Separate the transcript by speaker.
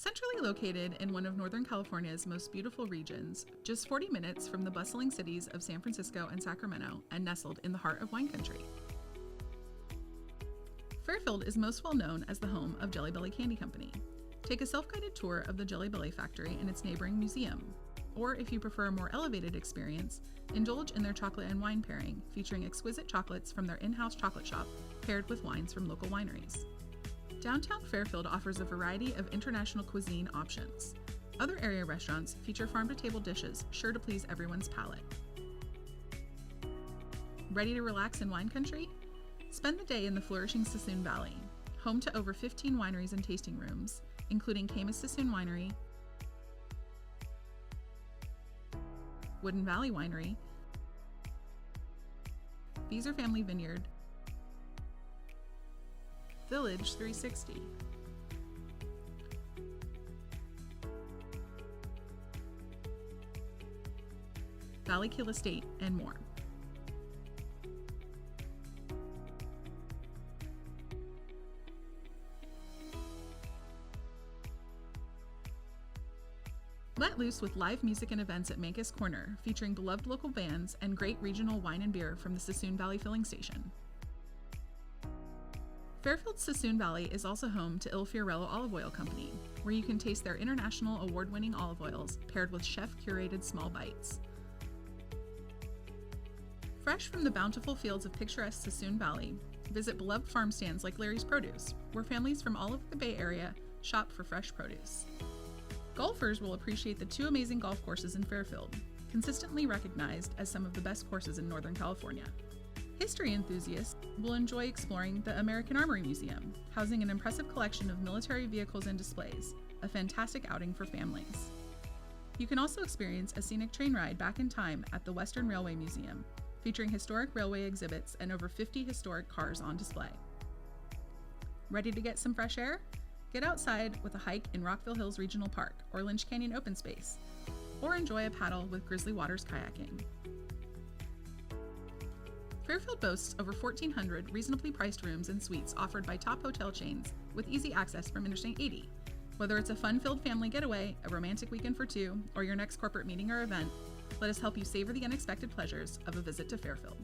Speaker 1: Centrally located in one of Northern California's most beautiful regions, just 40 minutes from the bustling cities of San Francisco and Sacramento, and nestled in the heart of wine country. Fairfield is most well known as the home of Jelly Belly Candy Company. Take a self-guided tour of the Jelly Belly factory and its neighboring museum. Or if you prefer a more elevated experience, indulge in their chocolate and wine pairing, featuring exquisite chocolates from their in-house chocolate shop paired with wines from local wineries. Downtown Fairfield offers a variety of international cuisine options. Other area restaurants feature farm-to-table dishes sure to please everyone's palate. Ready to relax in wine country? Spend the day in the flourishing Suisun Valley, home to over 15 wineries and tasting rooms, including Caymus Suisun Winery, Wooden Valley Winery, Beezer Family Vineyard, Village 360, Valley Kill Estate, and more. Let loose with live music and events at Mancus Corner, featuring beloved local bands and great regional wine and beer from the Suisun Valley Filling Station. Fairfield's Suisun Valley is also home to IL Fiorello Olive Oil Company, where you can taste their international award-winning olive oils paired with chef-curated small bites. Fresh from the bountiful fields of picturesque Suisun Valley, visit beloved farm stands like Larry's Produce, where families from all over the Bay Area shop for fresh produce. Golfers will appreciate the two amazing golf courses in Fairfield, consistently recognized as some of the best courses in Northern California. History enthusiasts will enjoy exploring the American Armory Museum, housing an impressive collection of military vehicles and displays, a fantastic outing for families. You can also experience a scenic train ride back in time at the Western Railway Museum, featuring historic railway exhibits and over 50 historic cars on display. Ready to get some fresh air? Get outside with a hike in Rockville Hills Regional Park or Lynch Canyon Open Space, or enjoy a paddle with Grizzly Waters kayaking. Fairfield boasts over 1,400 reasonably priced rooms and suites offered by top hotel chains with easy access from Interstate 80. Whether it's a fun-filled family getaway, a romantic weekend for two, or your next corporate meeting or event, let us help you savor the unexpected pleasures of a visit to Fairfield.